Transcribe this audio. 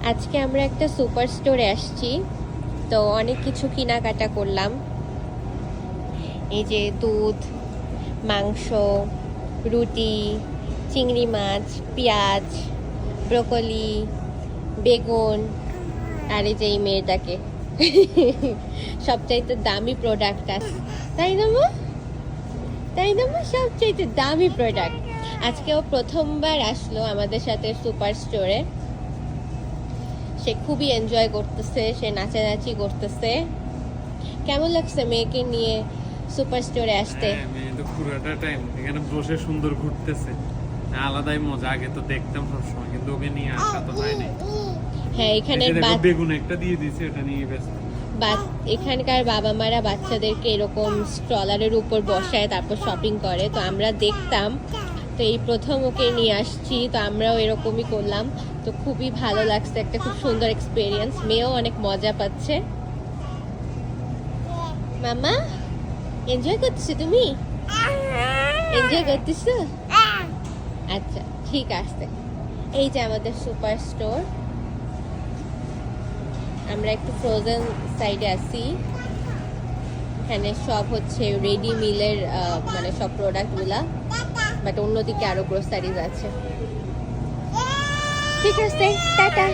আজকে আমরা একটা সুপার স্টোরে আসছি, তো অনেক কিছু কেনাকাটা করলাম। এই যে দুধ, মাংস, রুটি, চিংড়ি মাছ, পেঁয়াজ, ব্রোকলি, বেগুন, আর এই যে এই মেয়েটাকে সবচাইতে দামি প্রোডাক্ট আছে, তাই না মা? তাই না মা? সবচাইতে দামি প্রোডাক্ট। আজকে ও প্রথমবার আসলো আমাদের সাথে সুপার স্টোরে। সে খুবই এনজয় করতেছে, সে নাচানাচি করতেছে। কেমন লাগছে মেয়েকে নিয়ে সুপার স্টোরে আসতে? মেয়ে তো পুরোটা টাইম এখানে বসে সুন্দর ঘুরতেছে, আলাদাই মজা। আগে তো দেখতাম সবসময়, কিন্তু ওকে নিয়ে আসা তো যায় না। হ্যাঁ, এখানে বেগুন একটা দিয়ে দিয়েছে, ওটা নিয়ে ব্যস্ত। এখানকার বাবা মারা বাচ্চাদেরকে এরকম স্ট্রলারের উপর বসায় তারপর শপিং করে, তো আমরা দেখতাম। তো এই প্রথম ওকে নিয়ে আসছি, তো আমরাও এরকমই করলাম। তো খুবই ভালো লাগছে, একটা খুব সুন্দর এক্সপিরিয়েন্স। মেয়েও অনেক মজা পাচ্ছে। মামা, এনজয় করতেছো? তুমি এনজয় করতেছো? আচ্ছা, ঠিক আছে। এই যে আমাদের সুপার স্টোর। আমরা একটু ফ্রোজেন সাইডে আছি। এখানে সব হচ্ছে রেডি মিলের মানে সব প্রোডাক্টগুলা, বাট অন্যদিকে আরো গ্রোসারিজ আছে। ঠিক আছে, টাটা।